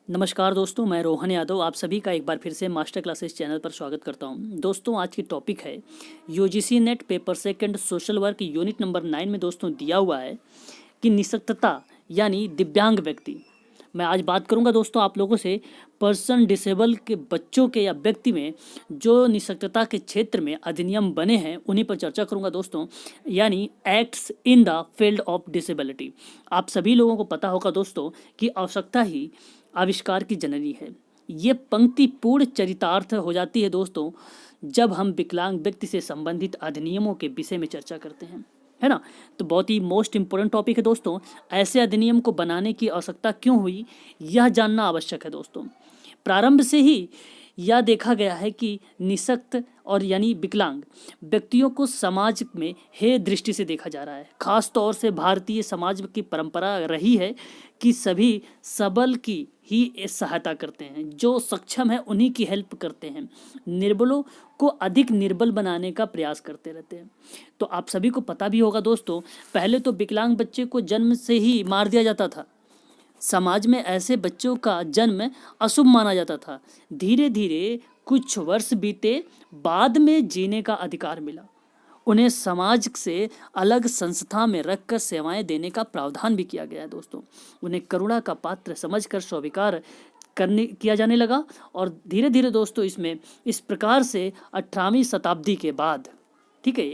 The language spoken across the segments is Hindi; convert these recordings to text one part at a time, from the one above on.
नमस्कार दोस्तों, मैं रोहन यादव आप सभी का एक बार फिर से मास्टर क्लासेस चैनल पर स्वागत करता हूं। दोस्तों, आज की टॉपिक है UGC net paper second social work unit number 9 में दोस्तों दिया हुआ है कि निशक्तता यानी दिव्यांग व्यक्ति। मैं आज बात करूंगा दोस्तों आप लोगों से पर्सन डिसेबल के बच्चों के या व्यक्ति में जो निशक्तता के क्षेत्र में अधिनियम बने हैं उन्हीं पर चर्चा करूंगा दोस्तों, यानी acts in the field of disability. आप सभी लोगों को पता होगा दोस्तों कि आवश्यकता ही आविष्कार की जननी है। ये पंक्ति पूर्ण चरितार्थ हो जाती है दोस्तों जब हम विकलांग व्यक्ति से संबंधित अधिनियमों के विषय में चर्चा करते हैं, है ना। तो बहुत ही मोस्ट इंपोर्टेंट टॉपिक है दोस्तों। ऐसे अधिनियम को बनाने की आवश्यकता क्यों हुई, यह जानना आवश्यक है दोस्तों। प्रारंभ से ही यह देखा गया है कि निशक्त और यानी विकलांग व्यक्तियों को समाज में हे दृष्टि से देखा जा रहा है। खास तौर से भारतीय समाज की परंपरा रही है कि सभी सबल की ही सहायता करते हैं, जो सक्षम है उन्हीं की हेल्प करते हैं, निर्बलों को अधिक निर्बल बनाने का प्रयास करते रहते हैं। तो आप सभी को पता भी होगा दोस्तों, पहले तो विकलांग बच्चे को जन्म से ही मार दिया जाता था। समाज में ऐसे बच्चों का जन्म अशुभ माना जाता था। धीरे धीरे कुछ वर्ष बीते, बाद में जीने का अधिकार मिला। उन्हें समाज से अलग संस्था में रखकर सेवाएं देने का प्रावधान भी किया गया है दोस्तों। उन्हें करुणा का पात्र समझकर स्वीकार किया जाने लगा। और धीरे धीरे दोस्तों इसमें इस प्रकार से 18वीं शताब्दी के बाद, ठीक है,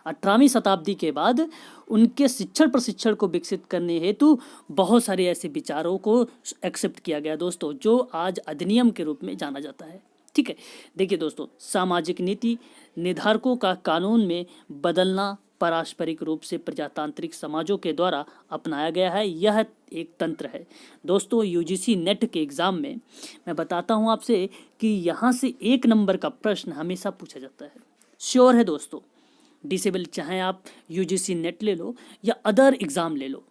18वीं शताब्दी के बाद उनके शिक्षण प्रशिक्षण को विकसित करने हेतु बहुत सारे ऐसे विचारों को एक्सेप्ट किया गया दोस्तों, जो आज अधिनियम के रूप में जाना जाता है। ठीक है, देखिए दोस्तों, सामाजिक नीति निर्धारकों का कानून में बदलना पारस्परिक रूप से प्रजातांत्रिक समाजों के द्वारा अपनाया गया है। यह एक तंत्र है दोस्तों। यूजीसी नेट के एग्जाम में मैं बताता हूं आपसे कि यहाँ से 1 नंबर का प्रश्न हमेशा पूछा जाता है। श्योर है दोस्तों, डिसेबल चाहे आप यूजीसी नेट ले लो या अदर एग्ज़ाम ले लो,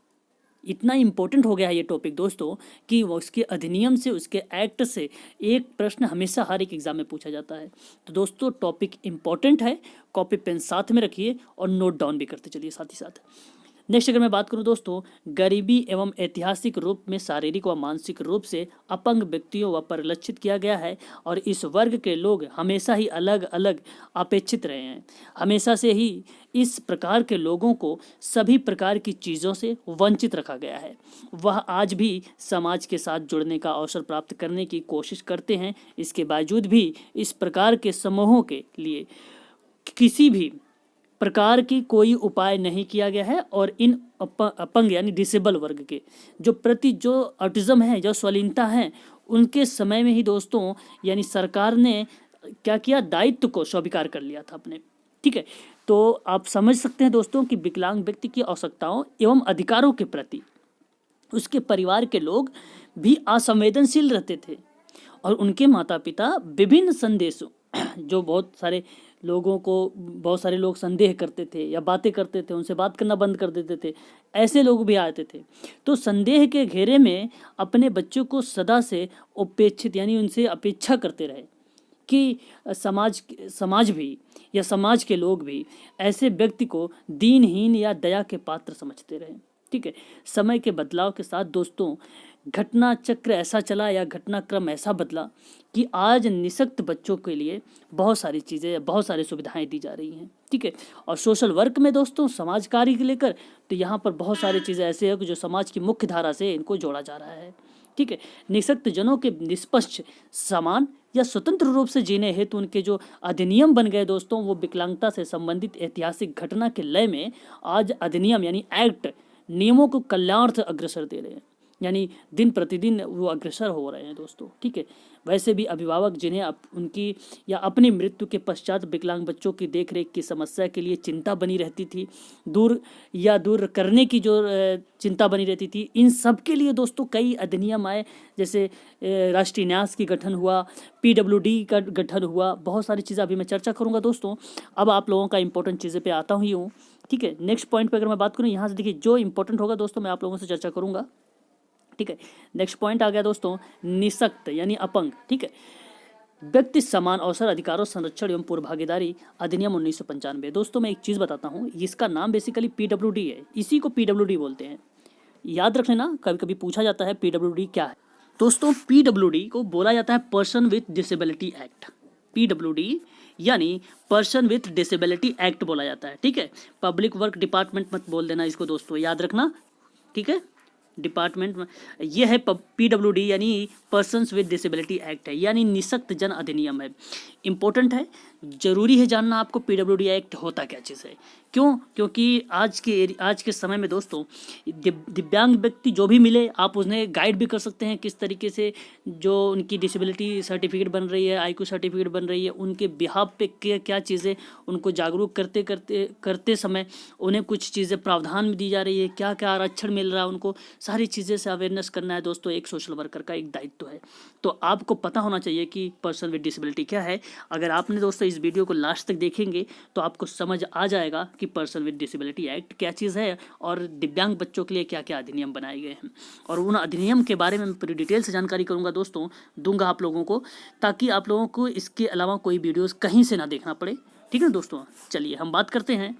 इतना इम्पोर्टेंट हो गया है ये टॉपिक दोस्तों कि वो उसके अधिनियम से, उसके एक्ट से एक प्रश्न हमेशा हर एक एग्ज़ाम में पूछा जाता है। तो दोस्तों टॉपिक इम्पोर्टेंट है, कॉपी पेन साथ में रखिए और नोट डाउन भी करते चलिए साथ ही साथ। नेक्स्ट अगर मैं बात करूं दोस्तों, गरीबी एवं ऐतिहासिक रूप में शारीरिक व मानसिक रूप से अपंग व्यक्तियों व परिलक्षित किया गया है और इस वर्ग के लोग हमेशा ही अलग अलग अपेक्षित रहे हैं। हमेशा से ही इस प्रकार के लोगों को सभी प्रकार की चीज़ों से वंचित रखा गया है। वह आज भी समाज के साथ जुड़ने का अवसर प्राप्त करने की कोशिश करते हैं। इसके बावजूद भी इस प्रकार के समूहों के लिए किसी भी प्रकार की कोई उपाय नहीं किया गया है। और इन अपंग यानी डिसेबल वर्ग के जो ऑटिज्म है, जो स्वलीनता है, उनके समय में ही दोस्तों यानी सरकार ने क्या किया, दायित्व को स्वीकार कर लिया था अपने। ठीक है, तो आप समझ सकते हैं दोस्तों कि विकलांग व्यक्ति की आवश्यकताओं एवं अधिकारों के प्रति उसके परिवार के लोग भी असंवेदनशील रहते थे और उनके माता पिता विभिन्न संदेशों जो बहुत सारे लोग संदेह करते थे या बातें करते थे, उनसे बात करना बंद कर देते थे, ऐसे लोग भी आते थे। तो संदेह के घेरे में अपने बच्चों को सदा से उपेक्षित यानी उनसे अपेक्षा करते रहे कि समाज भी या समाज के लोग भी ऐसे व्यक्ति को दीनहीन या दया के पात्र समझते रहे। ठीक है, समय के बदलाव के साथ दोस्तों घटना चक्र ऐसा चला या घटनाक्रम ऐसा बदला कि आज निशक्त बच्चों के लिए बहुत सारी चीज़ें, बहुत सारी सुविधाएं दी जा रही हैं। ठीक है, और सोशल वर्क में दोस्तों समाज कार्य के लेकर तो यहाँ पर बहुत सारी चीज़ें ऐसे हैं कि जो समाज की मुख्य धारा से इनको जोड़ा जा रहा है। ठीक है, निशक्त जनों के निष्पक्ष, समान या स्वतंत्र रूप से जीने हेतु उनके जो अधिनियम बन गए दोस्तों, वो विकलांगता से संबंधित ऐतिहासिक घटना के लय में आज अधिनियम यानी एक्ट नियमों को कल्याणार्थ अग्रसर दे रहे हैं, यानी दिन प्रतिदिन वो अग्रसर हो रहे हैं दोस्तों। ठीक है, वैसे भी अभिभावक जिन्हें उनकी या अपनी मृत्यु के पश्चात विकलांग बच्चों की देखरेख की समस्या के लिए चिंता बनी रहती थी, दूर करने की जो चिंता बनी रहती थी, इन सब के लिए दोस्तों कई अधिनियम आए। जैसे राष्ट्रीय न्यास की गठन हुआ, PWD का गठन हुआ, बहुत सारी चीज़ें अभी मैं चर्चा करूँगा दोस्तों। अब आप लोगों का इंपॉर्टेंट चीज़ें पे आता हूँ। ठीक है, नेक्स्ट पॉइंट पर अगर मैं बात करूँ, यहाँ से देखिए जो इंपॉर्टेंट होगा दोस्तों मैं आप लोगों से चर्चा करूँगा। ठीक है, नेक्स्ट पॉइंट आ गया दोस्तों, निशक्त यानी अपंग। ठीक है, व्यक्ति समान अवसर अधिकारों संरक्षण एवं पूर्व भागीदारी अधिनियम 1995। दोस्तों मैं एक चीज़ बताता हूँ, इसका नाम बेसिकली PWD है, इसी को PWD बोलते हैं। याद रख लेना, कभी कभी पूछा जाता है पीडब्ल्यूडी क्या है। दोस्तों पीडब्ल्यूडी को बोला जाता है person with disability act. PWD यानी पर्सन विथ डिसेबिलिटी एक्ट बोला जाता है, ठीक है। पब्लिक वर्क डिपार्टमेंट मत बोल देना इसको दोस्तों, याद रखना, ठीक है। डिपार्टमेंट में ये है पीडब्ल्यूडी यानी पर्सन्स विद डिसेबिलिटी एक्ट है, यानी निःशक्त जन अधिनियम है। इंपॉर्टेंट है, जरूरी है जानना आपको पीडब्ल्यूडी एक्ट होता क्या चीज़ है। क्यों? क्योंकि आज के समय में दोस्तों दिव्यांग व्यक्ति जो भी मिले आप उन्हें गाइड भी कर सकते हैं किस तरीके से जो उनकी डिसेबिलिटी सर्टिफिकेट बन रही है, आईक्यू सर्टिफिकेट बन रही है, उनके बिहाफ पे क्या क्या चीज़ें उनको जागरूक करते समय उन्हें कुछ चीज़ें प्रावधान में दी जा रही है, क्या क्या आरक्षण मिल रहा है उनको, सारी चीज़ें से अवेयरनेस करना है दोस्तों एक सोशल वर्कर का एक दायित्व है। तो आपको पता होना चाहिए कि पर्सन विद डिसेबिलिटी क्या है। अगर आपने दोस्तों इस वीडियो को लास्ट तक देखेंगे तो आपको समझ आ जाएगा कि पर्सन विद डिसेबिलिटी एक्ट क्या चीज़ है और दिव्यांग बच्चों के लिए क्या क्या अधिनियम बनाए गए हैं, और उन अधिनियम के बारे में मैं पूरी डिटेल से जानकारी करूंगा दोस्तों, दूंगा आप लोगों को, ताकि आप लोगों को इसके अलावा कोई वीडियोस कहीं से ना देखना पड़े, ठीक है दोस्तों। चलिए हम बात करते हैं।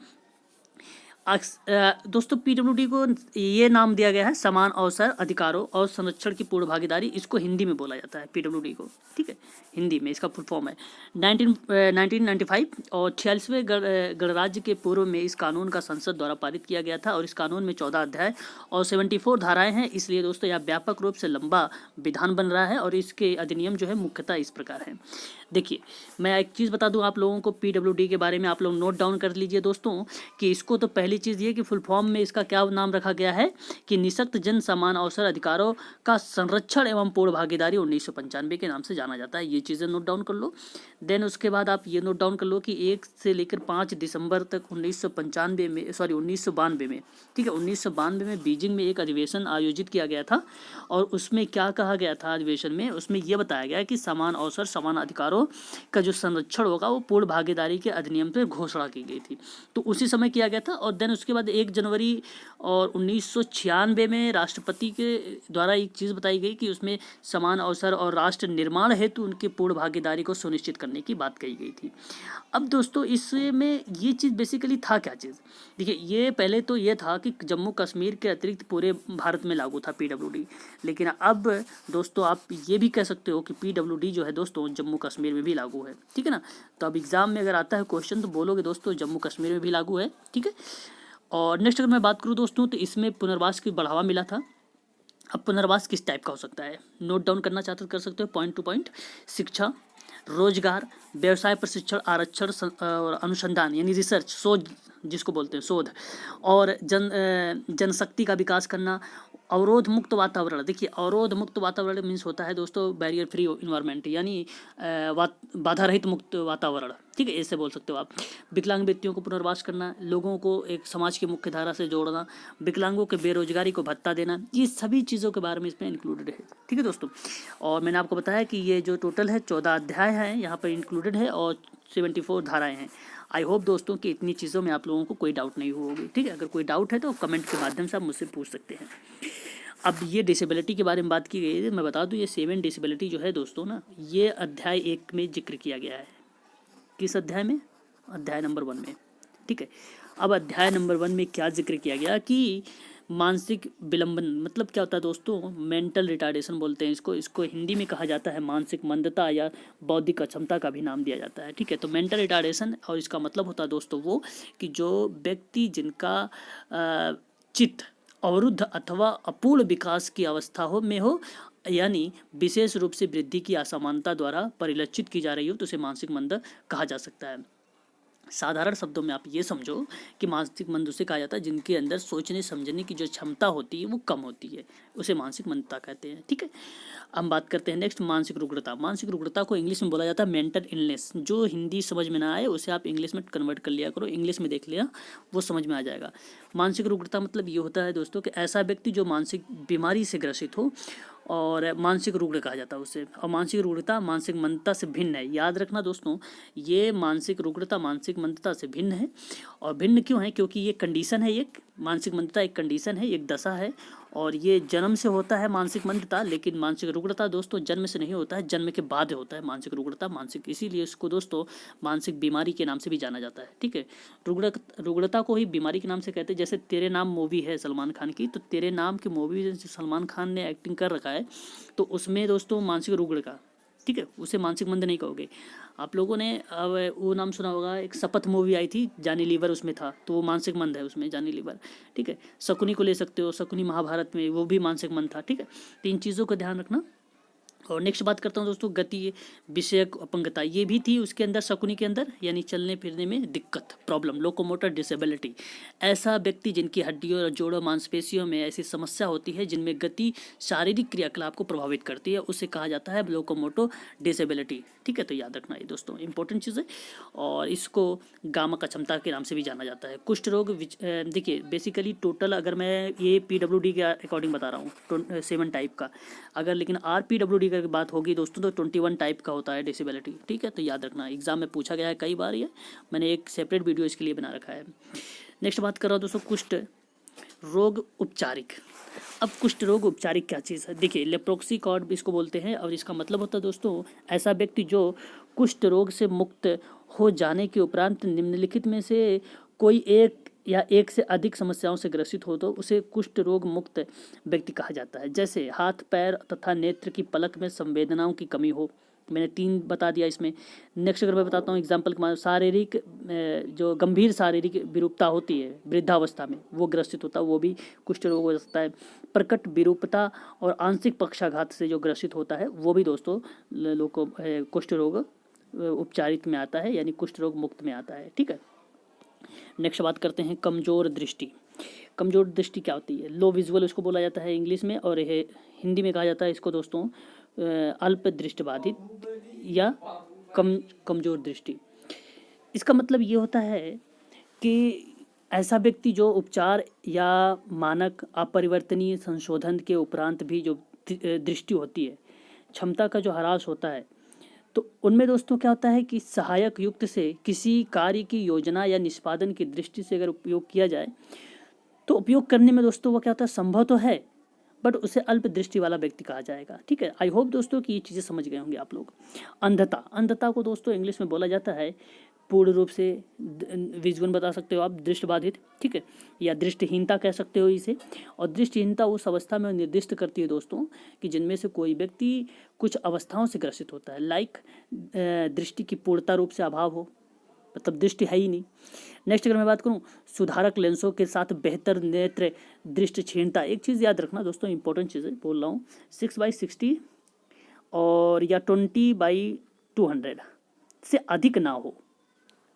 दोस्तों पीडब्ल्यूडी को ये नाम दिया गया है समान अवसर अधिकारों और संरक्षण की पूर्ण भागीदारी, इसको हिंदी में बोला जाता है पीडब्ल्यूडी को, ठीक है। हिंदी में इसका फुल फॉर्म है 1995 और 46वें गणराज्य के पूर्व में इस कानून का संसद द्वारा पारित किया गया था, और इस कानून में 14 अध्याय और 74 धाराएं हैं। इसलिए दोस्तों यह व्यापक रूप से लंबा विधान बन रहा है, और इसके अधिनियम जो है मुख्यतः इस प्रकार है। देखिए मैं एक चीज़ बता दूं आप लोगों को पीडब्ल्यूडी के बारे में, आप लोग नोट डाउन कर लीजिए दोस्तों कि इसको तो पहली चीज़ ये कि फुल फॉर्म में इसका क्या नाम रखा गया है कि निःशक्त जन समान अवसर अधिकारों का संरक्षण एवं पूर्ण भागीदारी 1995 के नाम से जाना जाता है। ये चीज़ें नोट डाउन कर लो। देन उसके बाद आप ये नोट डाउन कर लो कि 1 से लेकर 5 दिसंबर तक 1992 में, ठीक है, 1992 में बीजिंग में एक अधिवेशन आयोजित किया गया था, और उसमें क्या कहा गया था अधिवेशन में, उसमें यह बताया गया कि समान अवसर समान अधिकारों का जो संरक्षण होगा वो पूर्ण भागीदारी के अधिनियम पर घोषणा की गई थी, तो उसी समय किया गया था। और देन उसके बाद 1 जनवरी और 1996 में राष्ट्रपति के द्वारा एक चीज़ बताई गई कि उसमें समान अवसर और राष्ट्र निर्माण हेतु उनकी पूर्ण भागीदारी को सुनिश्चित करने की बात कही गई थी। अब दोस्तों इसमें ये चीज़ बेसिकली था क्या चीज़, देखिए ये पहले तो ये था कि जम्मू कश्मीर के अतिरिक्त पूरे भारत में लागू था पीडब्ल्यूडी, लेकिन अब दोस्तों आप ये भी कह सकते हो कि पीडब्ल्यूडी जो है दोस्तों जम्मू कश्मीर में भी लागू है, ठीक है ना। तो अब एग्जाम में अगर आता है क्वेश्चन तो बोलोगे दोस्तों जम्मू कश्मीर में भी लागू है, ठीक है। और नेक्स्ट अगर मैं बात करूँ दोस्तों तो इसमें पुनर्वास की बढ़ावा मिला था। अब पुनर्वास किस टाइप का हो सकता है, नोट डाउन करना चाहते कर सकते हो पॉइंट टू पॉइंट। शिक्षा, रोजगार, व्यवसाय प्रशिक्षण, आरक्षण और अनुसंधान यानी रिसर्च, शोध जिसको बोलते हैं शोध, और जनशक्ति का विकास करना, अवरोध मुक्त वातावरण। देखिए अवरोध मुक्त वातावरण मीन्स होता है दोस्तों बैरियर फ्री इन्वायरमेंट, यानी बाधा रहित मुक्त वातावरण, ठीक है, ऐसे बोल सकते हो आप। विकलांग व्यक्तियों को पुनर्वास करना, लोगों को एक समाज की मुख्य धारा से जोड़ना, विकलांगों के बेरोजगारी को भत्ता देना, ये सभी चीज़ों के बारे में इसमें इंक्लूडेड है, ठीक है दोस्तों। और मैंने आपको बताया कि ये जो टोटल है 14 अध्याय हैं यहाँ पर इंक्लूडेड है और 74 धाराएं हैं। आई होप दोस्तों कि इतनी चीज़ों में आप लोगों को कोई डाउट नहीं होगी, ठीक है। अगर कोई डाउट है तो कमेंट के माध्यम से आप मुझसे पूछ सकते हैं। अब ये डिसेबिलिटी के बारे में बात की गई है, मैं बता दूं ये 7 डिसेबिलिटी जो है दोस्तों ना, ये अध्याय 1 में जिक्र किया गया है। किस अध्याय में? अध्याय नंबर 1 में, ठीक है। अब अध्याय नंबर 1 में क्या जिक्र किया गया कि मानसिक विलंबन मतलब क्या होता है दोस्तों, मेंटल रिटार्डेशन बोलते हैं इसको हिंदी में कहा जाता है मानसिक मंदता या बौद्धिक अक्षमता का भी नाम दिया जाता है, ठीक है। तो मेंटल रिटार्डेशन, और इसका मतलब होता है दोस्तों वो कि जो व्यक्ति जिनका चित्त अवरुद्ध अथवा अपूर्ण विकास की अवस्था में हो, यानी विशेष रूप से वृद्धि की असमानता द्वारा परिलक्षित की जा रही हो, तो उसे मानसिक मंद कहा जा सकता है। साधारण शब्दों में आप ये समझो कि मानसिक मंद उसे कहा जाता है जिनके अंदर सोचने समझने की जो क्षमता होती है वो कम होती है, उसे मानसिक मंदता कहते हैं, ठीक है। हम बात करते हैं नेक्स्ट मानसिक रुग्णता। मानसिक रुग्णता को इंग्लिश में बोला जाता है मेंटल इलनेस। जो हिंदी समझ में ना आए उसे आप इंग्लिश में कन्वर्ट कर लिया करो, इंग्लिश में देख लिया वो समझ में आ जाएगा। मानसिक रुग्णता मतलब ये होता है दोस्तों कि ऐसा व्यक्ति जो मानसिक बीमारी से ग्रसित हो, और मानसिक रुग्ण कहा जाता है उसे। और मानसिक रुग्णता मानसिक मंदता से भिन्न है, याद रखना दोस्तों, ये मानसिक रुग्णता मानसिक मंदता से भिन्न है। और भिन्न क्यों है? क्योंकि ये कंडीशन है, एक मानसिक मंदता एक कंडीशन है, एक दशा है, और ये जन्म से होता है मानसिक मंदता, लेकिन मानसिक रुग्णता दोस्तों जन्म से नहीं होता है, जन्म के बाद होता है मानसिक रुग्णता, मानसिक, इसीलिए इसको दोस्तों मानसिक बीमारी के नाम से भी जाना जाता है। ठीक है, रुग्णता को ही बीमारी के नाम से कहते हैं। जैसे तेरे नाम मूवी है सलमान खान की, तो तेरे नाम की मूवी सलमान खान ने एक्टिंग कर रखा है, तो उसमें दोस्तों मानसिक रुग्ण का, ठीक है, उसे मानसिक मंद नहीं कहोगे। आप लोगों ने अब वो नाम सुना होगा, एक शपथ मूवी आई थी, जानी लीवर उसमें था, तो वो मानसिक मंद है उसमें जानी लीवर। ठीक है, शकुनी को ले सकते हो, शकुनी महाभारत में वो भी मानसिक मंद था। ठीक है, तो इन चीज़ों का ध्यान रखना। और नेक्स्ट बात करता हूँ दोस्तों, गति विषयक अपंगता, ये भी थी उसके अंदर, शकुनी के अंदर, यानी चलने फिरने में दिक्कत, प्रॉब्लम, लोकोमोटर डिसेबिलिटी। ऐसा व्यक्ति जिनकी हड्डियों और जोड़ों मांसपेशियों में ऐसी समस्या होती है जिनमें गति शारीरिक क्रियाकलाप को प्रभावित करती है, उसे कहा जाता है लोकोमोटो डिसेबिलिटी। ठीक है, तो याद रखना ये दोस्तों इंपॉर्टेंट चीज़ है। और इसको गामा का क्षमता के नाम से भी जाना जाता है। कुष्ठ रोग, देखिए बेसिकली टोटल, अगर मैं ये PWD के अकॉर्डिंग बता रहा हूँ 7 टाइप का, अगर लेकिन RPWD की बात होगी दोस्तों तो 21 टाइप का होता है डिसेबिलिटी। ठीक है, तो याद रखना, एग्जाम में पूछा गया है कई बार, ये मैंने एक सेपरेट वीडियो इसके लिए बना रखा है। नेक्स्ट बात कर रहा हूँ दोस्तों, कुष्ठ रोग उपचारिक। अब कुष्ठ रोग उपचारिक क्या चीज़ है? देखिए लेप्रोक्सी कॉर्ड इसको बोलते हैं, और इसका मतलब होता है दोस्तों ऐसा व्यक्ति जो कुष्ठ रोग से मुक्त हो जाने के उपरांत निम्नलिखित में से कोई एक या एक से अधिक समस्याओं से ग्रसित हो तो उसे कुष्ठ रोग मुक्त व्यक्ति कहा जाता है। जैसे हाथ, पैर तथा नेत्र की पलक में संवेदनाओं की कमी हो, मैंने 3 बता दिया इसमें। नेक्स्ट अगर मैं बताता हूँ एग्जाम्पल के, शारीरिक जो गंभीर शारीरिक विरूपता होती है वृद्धावस्था में, वो ग्रसित होता है, वो भी कुष्ठ रोग हो सकता है। प्रकट विरूपता और आंशिक पक्षाघात से जो ग्रसित होता है वो भी दोस्तों कुष्ठ रोग उपचारित में आता है, यानी कुष्ठ रोग मुक्त में आता है। ठीक है, नेक्स्ट बात करते हैं कमजोर दृष्टि। कमजोर दृष्टि क्या होती है? लो विजुअल इसको बोला जाता है इंग्लिश में, और यह हिंदी में कहा जाता है इसको दोस्तों अल्प दृष्टिबाधित या कमजोर दृष्टि। इसका मतलब ये होता है कि ऐसा व्यक्ति जो उपचार या मानक अपरिवर्तनीय संशोधन के उपरांत भी जो दृष्टि होती है, क्षमता का जो ह्रास होता है, तो उनमें दोस्तों क्या होता है कि सहायक युक्त से किसी कार्य की योजना या निष्पादन की दृष्टि से अगर उपयोग किया जाए तो उपयोग करने में दोस्तों वो क्या होता है, संभव तो है, बट उसे अल्प दृष्टि वाला व्यक्ति कहा जाएगा। ठीक है, आई होप दोस्तों कि ये चीज़ें समझ गए होंगे आप लोग। अंधता, अंधता को दोस्तों इंग्लिश में बोला जाता है पूर्ण रूप से विजुअल बता सकते हो आप, दृष्टिबाधित। ठीक है, या दृष्टिहीनता कह सकते हो इसे। और दृष्टिहीनता उस अवस्था में निर्दिष्ट करती है दोस्तों कि जिनमें से कोई व्यक्ति कुछ अवस्थाओं से ग्रसित होता है, लाइक दृष्टि की पूर्णता रूप से अभाव हो, मतलब दृष्टि है ही नहीं। नेक्स्ट अगर मैं बात करूं, सुधारक लेंसों के साथ बेहतर नेत्र दृष्टि क्षीणता। एक चीज़ याद रखना दोस्तों, इंपॉर्टेंट चीज़ है, बोल रहा हूँ, 6/60 और या 20/200 से अधिक ना हो।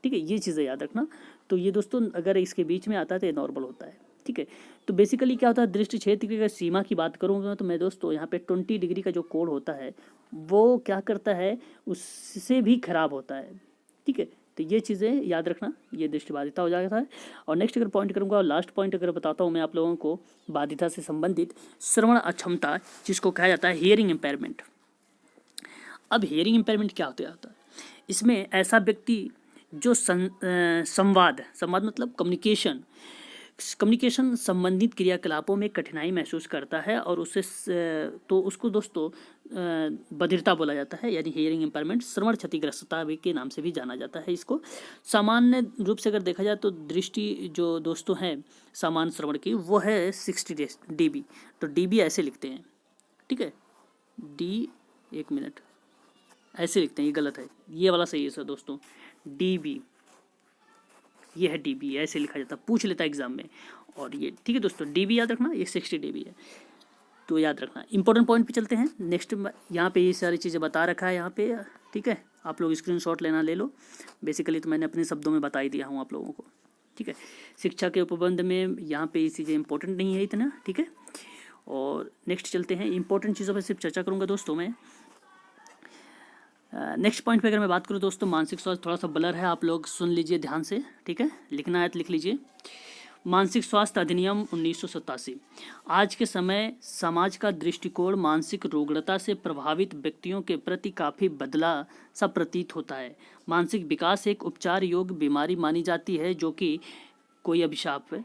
ठीक है, ये चीज़ें याद रखना। तो ये दोस्तों अगर इसके बीच में आता है तो ये नॉर्मल होता है। ठीक है, तो बेसिकली क्या होता है, दृष्टि क्षेत्र की अगर सीमा की बात करूँगा तो मैं दोस्तों यहाँ पे 20 डिग्री का जो कोण होता है वो क्या करता है, उससे भी खराब होता है। ठीक है, तो ये चीज़ें याद रखना, ये दृष्टिबाधिता हो जाता है। और नेक्स्ट अगर पॉइंट करूँगा, और लास्ट पॉइंट अगर बताता हूँ मैं आप लोगों को बाधिता से संबंधित, श्रवण अक्षमता, जिसको कहा जाता है हियरिंग इम्पेयरमेंट। अब हियरिंग इम्पेयरमेंट क्या होता है? इसमें ऐसा व्यक्ति जो संवाद मतलब कम्युनिकेशन संबंधित क्रियाकलापों में कठिनाई महसूस करता है, और उससे तो उसको दोस्तों बधिरता बोला जाता है, यानी हियरिंग इम्पेयरमेंट। श्रवण क्षतिग्रस्तता भी के नाम से भी जाना जाता है इसको। सामान्य रूप से अगर देखा जाए तो दृष्टि जो दोस्तों है सामान्य श्रवण की, वो है 60 dB। तो dB ऐसे लिखते हैं, ठीक है, एक मिनट, ऐसे लिखते हैं, ये गलत है, ये वाला सही है सर दोस्तों, dB, ये है dB, ऐसे लिखा जाता है, पूछ लेता है एग्जाम में। और ये ठीक है दोस्तों, dB याद रखना, ये 60 dB है, तो याद रखना। इंपॉर्टेंट पॉइंट पे चलते हैं। नेक्स्ट यहाँ पे ये सारी चीज़ें बता रखा है यहाँ पे, ठीक है, आप लोग स्क्रीनशॉट लेना ले लो। बेसिकली तो मैंने अपने शब्दों में बता ही दिया हूँ आप लोगों को। ठीक है, शिक्षा के उपबंध में यहाँ पे ये चीज़ें इंपॉर्टेंट नहीं है इतना। ठीक है, और नेक्स्ट चलते हैं, इंपॉर्टेंट चीज़ों पर सिर्फ चर्चा करूँगा दोस्तों मैं। नेक्स्ट पॉइंट पे अगर मैं बात करूँ दोस्तों, मानसिक स्वास्थ्य थोड़ा सा ब्लर है, आप लोग सुन लीजिए ध्यान से। ठीक है, लिखना है तो लिख लीजिए। मानसिक स्वास्थ्य अधिनियम 1987। आज के समय समाज का दृष्टिकोण मानसिक रुग्णता से प्रभावित व्यक्तियों के प्रति काफ़ी बदला सा प्रतीत होता है। मानसिक विकास एक उपचार योग्य बीमारी मानी जाती है जो कि कोई अभिशाप है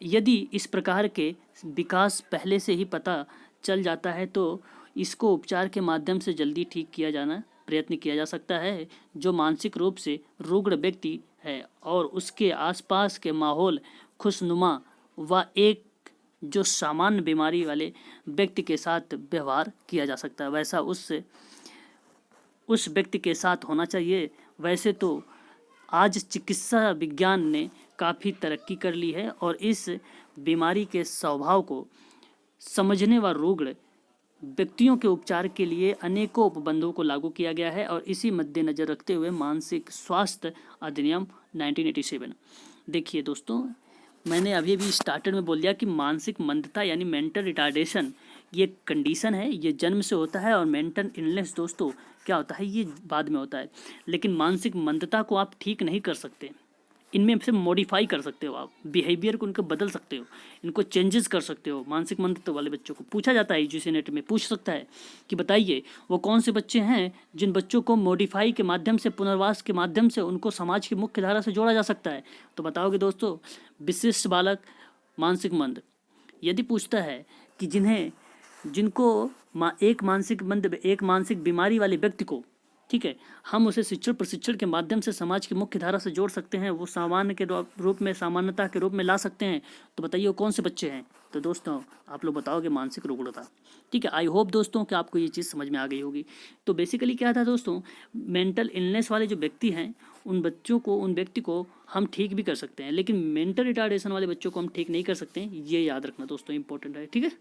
यदि इस प्रकार के विकास पहले से ही पता चल जाता है तो इसको उपचार के माध्यम से जल्दी ठीक किया जाना प्रयत्न किया जा सकता है। जो मानसिक रूप से रुग्ण व्यक्ति है और उसके आसपास के माहौल खुशनुमा व एक जो सामान्य बीमारी वाले व्यक्ति के साथ व्यवहार किया जा सकता है वैसा उस व्यक्ति के साथ होना चाहिए। वैसे तो आज चिकित्सा विज्ञान ने काफ़ी तरक्की कर ली है और इस बीमारी के स्वभाव को समझने व रुग्ण व्यक्तियों के उपचार के लिए अनेकों उपबंधों को लागू किया गया है और इसी मद्देनजर रखते हुए मानसिक स्वास्थ्य अधिनियम 1987। देखिए दोस्तों, मैंने अभी स्टार्टर में बोल दिया कि मानसिक मंदता यानी मेंटल रिटार्डेशन ये कंडीशन है, ये जन्म से होता है और मेंटल इलनेस दोस्तों क्या होता है ये बाद में होता है। लेकिन मानसिक मंदता को आप ठीक नहीं कर सकते, इनमें से मॉडिफाई कर सकते हो, आप बिहेवियर को उनको बदल सकते हो, इनको चेंजेस कर सकते हो। मानसिक मंदता वाले बच्चों को पूछा जाता है, यूजीसी नेट में पूछ सकता है कि बताइए वो कौन से बच्चे हैं जिन बच्चों को मॉडिफाई के माध्यम से, पुनर्वास के माध्यम से उनको समाज की मुख्य धारा से जोड़ा जा सकता है। तो बताओगे दोस्तों, विशिष्ट बालक मानसिक मंद। यदि पूछता है कि जिनको एक मानसिक बीमारी वाले व्यक्ति को, ठीक है, हम उसे शिक्षण प्रशिक्षण के माध्यम से समाज की मुख्य धारा से जोड़ सकते हैं, वो सामान्यता के रूप में ला सकते हैं, तो बताइए वो कौन से बच्चे हैं। तो दोस्तों आप लोग बताओगे मानसिक रुग्णता। ठीक है, आई होप दोस्तों कि आपको ये चीज़ समझ में आ गई होगी। तो बेसिकली क्या था दोस्तों, मेंटल इलनेस वाले जो व्यक्ति हैं उन व्यक्ति को हम ठीक भी कर सकते हैं, लेकिन मेंटल रिटार्डेशन वाले बच्चों को हम ठीक नहीं कर सकते हैं। ये याद रखना दोस्तों, इंपॉर्टेंट है। ठीक है,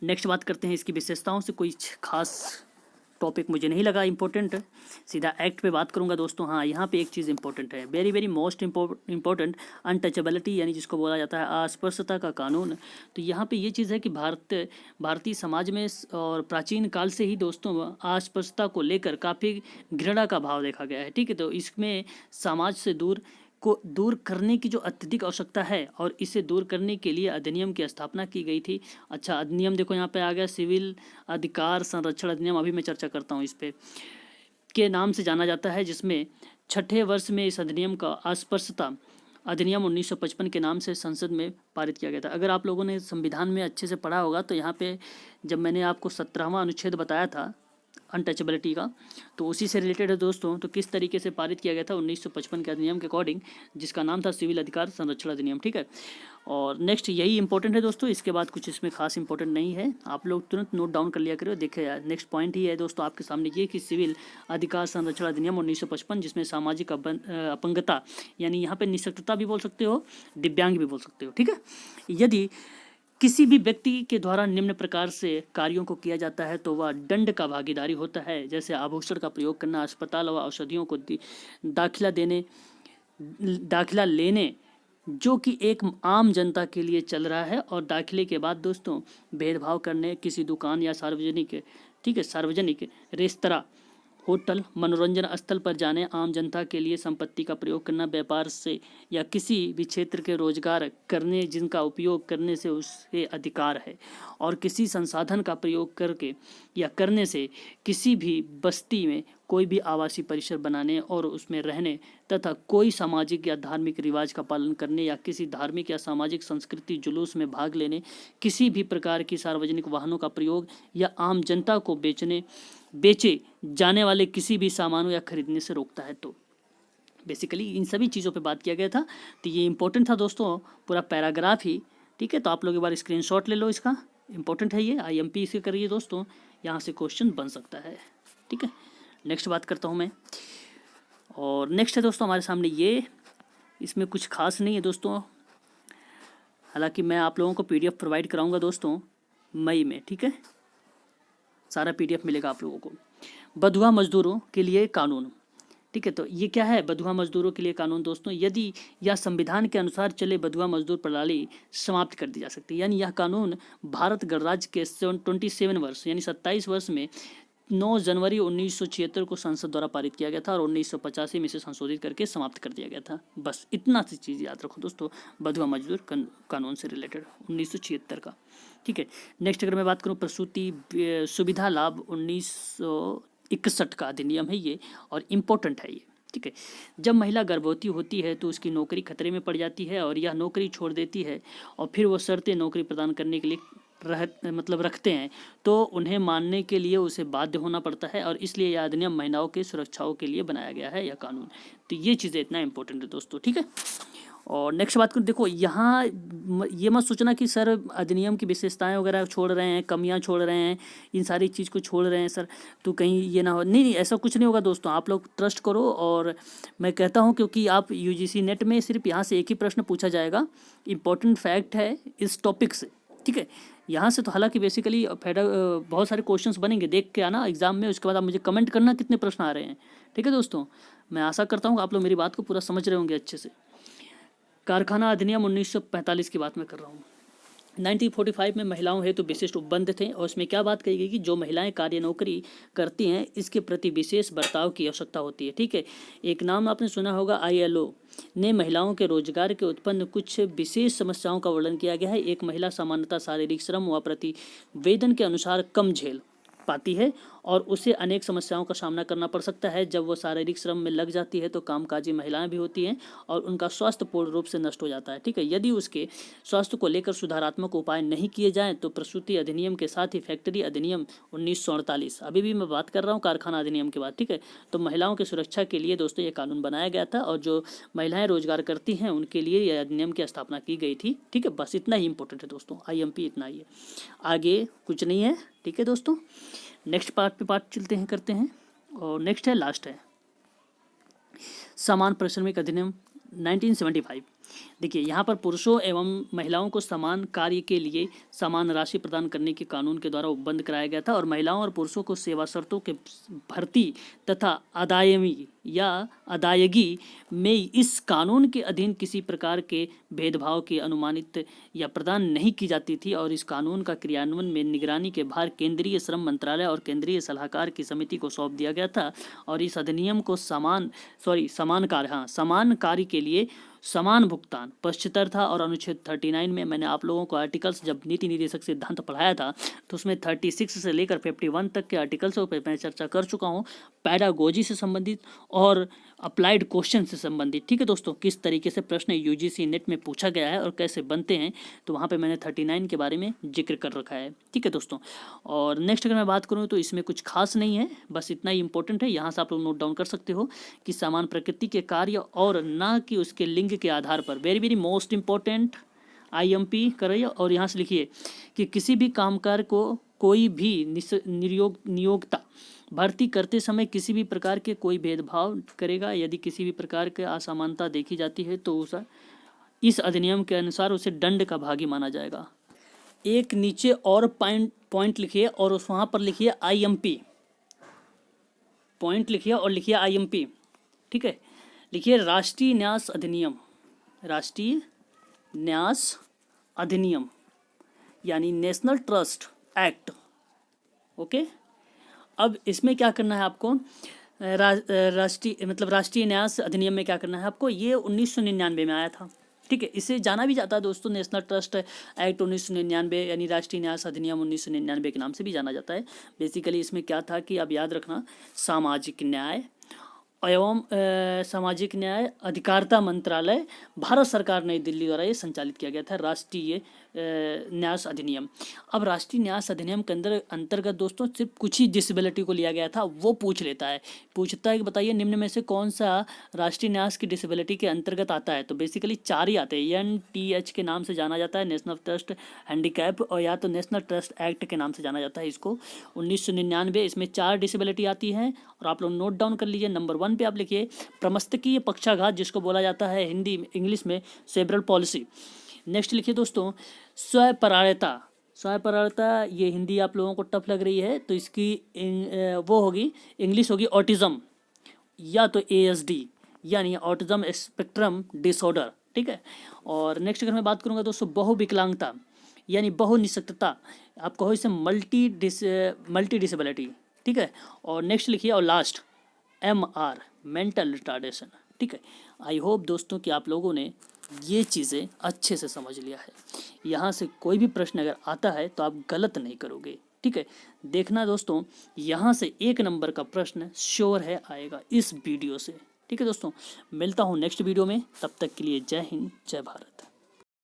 नेक्स्ट बात करते हैं इसकी विशेषताओं से। कोई खास टॉपिक मुझे नहीं लगा इम्पोर्टेंट, सीधा एक्ट पे बात करूंगा दोस्तों। हाँ, यहाँ पे एक चीज़ इंपॉर्टेंट है, very very most important, untouchability यानी जिसको बोला जाता है अस्पृश्यता का कानून। तो यहाँ पे ये चीज़ है कि भारतीय समाज में और प्राचीन काल से ही दोस्तों अस्पृश्यता को लेकर काफ़ी घृणा का भाव देखा गया है। ठीक है, तो इसमें समाज से दूर करने की जो अत्यधिक आवश्यकता है और इसे दूर करने के लिए अधिनियम की स्थापना की गई थी। अच्छा, अधिनियम देखो यहाँ पे आ गया, सिविल अधिकार संरक्षण अधिनियम। अभी मैं चर्चा करता हूँ इस पे के नाम से जाना जाता है, जिसमें 6ठे वर्ष में इस अधिनियम का अस्पृश्यता अधिनियम 1955 के नाम से संसद में पारित किया गया था। अगर आप लोगों ने संविधान में अच्छे से पढ़ा होगा तो यहाँ पे जब मैंने आपको 17वां अनुच्छेद बताया था अनटचेबिलिटी का, तो उसी से रिलेटेड है दोस्तों। तो किस तरीके से पारित किया गया था 1955 के अधिनियम के अकॉर्डिंग, जिसका नाम था सिविल अधिकार संरक्षण अधिनियम। ठीक है, और नेक्स्ट यही इंपॉर्टेंट है दोस्तों, इसके बाद कुछ इसमें खास इंपॉर्टेंट नहीं है, आप लोग तुरंत नोट डाउन कर लिया करो। देखिए यार, नेक्स्ट पॉइंट ही है दोस्तों आपके सामने ये कि सिविल अधिकार संरक्षण अधिनियम 1955, जिसमें सामाजिक अपंगता यानी यहाँ पे निःशक्तता भी बोल सकते हो, दिव्यांग भी बोल सकते हो। ठीक है, यदि किसी भी व्यक्ति के द्वारा निम्न प्रकार से कार्यों को किया जाता है तो वह दंड का भागीदारी होता है, जैसे आभूषण का प्रयोग करना, अस्पताल व औषधियों को दाखिला लेने, जो कि एक आम जनता के लिए चल रहा है, और दाखिले के बाद दोस्तों भेदभाव करने, किसी दुकान या सार्वजनिक रेस्तरां, होटल, मनोरंजन स्थल पर जाने, आम जनता के लिए संपत्ति का प्रयोग करना, व्यापार से या किसी भी क्षेत्र के रोजगार करने जिनका उपयोग करने से उसके अधिकार है, और किसी संसाधन का प्रयोग करके या करने से किसी भी बस्ती में कोई भी आवासीय परिसर बनाने और उसमें रहने, तथा कोई सामाजिक या धार्मिक रिवाज का पालन करने या किसी धार्मिक या सामाजिक संस्कृति जुलूस में भाग लेने, किसी भी प्रकार की सार्वजनिक वाहनों का प्रयोग या आम जनता को बेचे जाने वाले किसी भी सामानों या खरीदने से रोकता है। तो बेसिकली इन सभी चीज़ों पे बात किया गया था। तो ये इंपॉर्टेंट था दोस्तों, पूरा पैराग्राफ ही। ठीक है, तो आप लोग एक बार स्क्रीनशॉट ले लो, इसका इंपॉर्टेंट है ये, IMP इसे करिए दोस्तों, यहाँ से क्वेश्चन बन सकता है। ठीक है, नेक्स्ट बात करता हूँ मैं, और नेक्स्ट है दोस्तों हमारे सामने ये, इसमें कुछ खास नहीं है दोस्तों, हालांकि मैं आप लोगों को PDF प्रोवाइड कराऊंगा दोस्तों मई में। ठीक है, सारा PDF मिलेगा आप लोगों को। बंधुआ मजदूरों के लिए कानून। ठीक है, तो ये क्या है बंधुआ मजदूरों के लिए कानून दोस्तों? यदि यह संविधान के अनुसार चले बंधुआ मजदूर प्रणाली समाप्त कर दी जा सकती है, यानी यह कानून भारत गणराज्य के 27 वर्ष यानी 27 वर्ष में 9 जनवरी 1976 को संसद द्वारा पारित किया गया था और 1985 में इसे संशोधित करके समाप्त कर दिया गया था। बस इतना सी चीज़ याद रखो दोस्तों, बंधुआ मजदूर कानून से रिलेटेड 1976 का। ठीक है, नेक्स्ट अगर मैं बात करूँ, प्रसूति सुविधा लाभ 1961 का अधिनियम है ये, और इम्पोर्टेंट है ये। ठीक है। जब महिला गर्भवती होती है तो उसकी नौकरी खतरे में पड़ जाती है और यह नौकरी छोड़ देती है और फिर वो शर्तें नौकरी प्रदान करने के लिए रखते हैं तो उन्हें मानने के लिए उसे बाध्य होना पड़ता है, और इसलिए यह अधिनियम महिलाओं की सुरक्षाओं के लिए बनाया गया है यह कानून। तो ये चीज़ें इतना इंपॉर्टेंट है दोस्तों, ठीक है। और नेक्स्ट बात करूँ, देखो यहाँ ये मत सोचना कि सर अधिनियम की विशेषताएं वगैरह छोड़ रहे हैं, कमियां छोड़ रहे हैं, इन सारी चीज़ को छोड़ रहे हैं सर, तो कहीं ये ना हो। नहीं नहीं, ऐसा कुछ नहीं होगा दोस्तों, आप लोग ट्रस्ट करो। और मैं कहता हूँ क्योंकि आप यूजीसी नेट में सिर्फ यहाँ से एक ही प्रश्न पूछा जाएगा, इंपॉर्टेंट फैक्ट है इस टॉपिक से, ठीक है। यहाँ से तो हालांकि बेसिकली बहुत सारे क्वेश्चंस बनेंगे, देख के आना एग्जाम में, उसके बाद आप मुझे कमेंट करना कितने प्रश्न आ रहे हैं, ठीक है दोस्तों। मैं आशा करता हूँ आप लोग मेरी बात को पूरा समझ रहे होंगे अच्छे से। कारखाना अधिनियम 1945 की बात मैं कर रहा हूँ। 1945 में महिलाओं हेतु विशिष्ट उपबंध थे और इसमें क्या बात कही गई कि जो महिलाएं कार्य नौकरी करती हैं इसके प्रति विशेष बर्ताव की आवश्यकता होती है, ठीक है। एक नाम आपने सुना होगा, ILO ने महिलाओं के रोजगार के उत्पन्न कुछ विशेष समस्याओं का वर्णन किया गया है। एक महिला सामान्यतः शारीरिक श्रम व प्रतिवेदन के अनुसार कम झेल पाती है और उसे अनेक समस्याओं का सामना करना पड़ सकता है। जब वो शारीरिक श्रम में लग जाती है तो कामकाजी महिलाएं भी होती हैं और उनका स्वास्थ्य पूर्ण रूप से नष्ट हो जाता है, ठीक है। यदि उसके स्वास्थ्य को लेकर सुधारात्मक उपाय नहीं किए जाएं तो प्रसूति अधिनियम के साथ ही फैक्ट्री अधिनियम 1948, अभी भी मैं बात कर रहा हूँ कारखाना अधिनियम के बाद, ठीक है। तो महिलाओं की सुरक्षा के लिए दोस्तों ये कानून बनाया गया था और जो महिलाएं रोजगार करती हैं उनके लिए यह अधिनियम की स्थापना की गई थी, ठीक है। बस इतना ही इंपॉर्टेंट है दोस्तों, IMP इतना ही है, आगे कुछ नहीं है, ठीक है दोस्तों। नेक्स्ट पार्ट पे चलते हैं, करते हैं। और नेक्स्ट है, लास्ट है, समान पारिश्रमिक अधिनियम 1975। देखिए यहाँ पर पुरुषों एवं महिलाओं को समान कार्य के लिए समान राशि प्रदान करने के कानून के द्वारा उपबंध कराया गया था और महिलाओं और पुरुषों को सेवा शर्तों के भर्ती तथा अदायगी में इस कानून के अधीन किसी प्रकार के भेदभाव की अनुमानित या प्रदान नहीं की जाती थी और इस कानून का क्रियान्वयन में निगरानी के भार केंद्रीय श्रम मंत्रालय और केंद्रीय सलाहकार की समिति को सौंप दिया गया था। और इस अधिनियम को समान कार्य के लिए समान भुगतान पश्चातर था। और अनुच्छेद 39 में मैंने आप लोगों को आर्टिकल्स जब नीति निर्देशक सिद्धांत पढ़ाया था तो उसमें 36 से लेकर 51 तक के आर्टिकल्स पर मैं चर्चा कर चुका हूँ, पैडागोजी से संबंधित और अप्लाइड क्वेश्चन से संबंधित, ठीक है दोस्तों। किस तरीके से प्रश्न यूजीसी नेट में पूछा गया है और कैसे बनते हैं, तो वहाँ पे मैंने 39 के बारे में जिक्र कर रखा है, ठीक है दोस्तों। और नेक्स्ट अगर मैं बात करूँ तो इसमें कुछ खास नहीं है, बस इतना ही इंपॉर्टेंट है, यहाँ से आप लोग नोट डाउन कर सकते हो कि समान प्रकृति के कार्य और ना कि उसके लिंग के आधार पर, very very most important, IMP करिए। और यहाँ से लिखिए कि किसी भी कामगार को कोई भी नियोक्ता भर्ती करते समय किसी भी प्रकार के कोई भेदभाव करेगा, यदि किसी भी प्रकार के असमानता देखी जाती है तो उस इस अधिनियम के अनुसार उसे दंड का भागी माना जाएगा। एक नीचे और पॉइंट लिखिए और उस वहाँ पर लिखिए IMP, पॉइंट लिखिए और लिखिए IMP, ठीक है। लिखिए राष्ट्रीय न्यास अधिनियम, राष्ट्रीय न्यास अधिनियम यानी नेशनल ट्रस्ट एक्ट, ओके। अब इसमें क्या करना है आपको, राष्ट्रीय न्यास अधिनियम में क्या करना है आपको, ये 1999 में आया था, ठीक है। इसे जाना भी जाता है दोस्तों नेशनल ट्रस्ट एक्ट 1999 यानी राष्ट्रीय न्यास अधिनियम 1999 के नाम से भी जाना जाता है। बेसिकली इसमें क्या था कि आप याद रखना, सामाजिक न्याय एवं सामाजिक न्याय अधिकारिता मंत्रालय, भारत सरकार नई दिल्ली द्वारा ये संचालित किया गया था राष्ट्रीय न्यास अधिनियम। अब राष्ट्रीय न्यास अधिनियम के अंतर्गत दोस्तों सिर्फ कुछ ही डिसेबिलिटी को लिया गया था, वो पूछता है कि बताइए निम्न में से कौन सा राष्ट्रीय न्यास की डिसेबिलिटी के अंतर्गत आता है। तो बेसिकली 4 ही आते हैं, NTH के नाम से जाना जाता है, नेशनल ट्रस्ट हैंडीकैप, और या तो नेशनल ट्रस्ट एक्ट के नाम से जाना जाता है इसको, 1999। इसमें 4 डिसेबिलिटी आती हैं और आप लोग नोट डाउन कर लीजिए। नंबर 1 पे आप लिखिए प्रमस्तकीय पक्षाघात, जिसको बोला जाता है इंग्लिश में सेरेब्रल पॉलिसी। नेक्स्ट लिखिए दोस्तों स्वपरायणता, ये हिंदी आप लोगों को टफ लग रही है तो इसकी वो होगी, इंग्लिश होगी ऑटिज्म या तो ASD यानी ऑटिज्म स्पेक्ट्रम डिसऑर्डर, ठीक है। और नेक्स्ट अगर मैं बात करूँगा दोस्तों बहुविकलांगता यानी बहुनिशक्तता, आप कहो इसे मल्टी डिसेबिलिटी, ठीक है। और नेक्स्ट लिखिए और लास्ट MR मेंटल रिटार्डेशन, ठीक है। आई होप दोस्तों कि आप लोगों ने ये चीज़ें अच्छे से समझ लिया है। यहाँ से कोई भी प्रश्न अगर आता है तो आप गलत नहीं करोगे, ठीक है। देखना दोस्तों यहाँ से 1 नंबर का प्रश्न श्योर है आएगा इस वीडियो से, ठीक है दोस्तों, मिलता हूँ नेक्स्ट वीडियो में, तब तक के लिए जय हिंद जय भारत।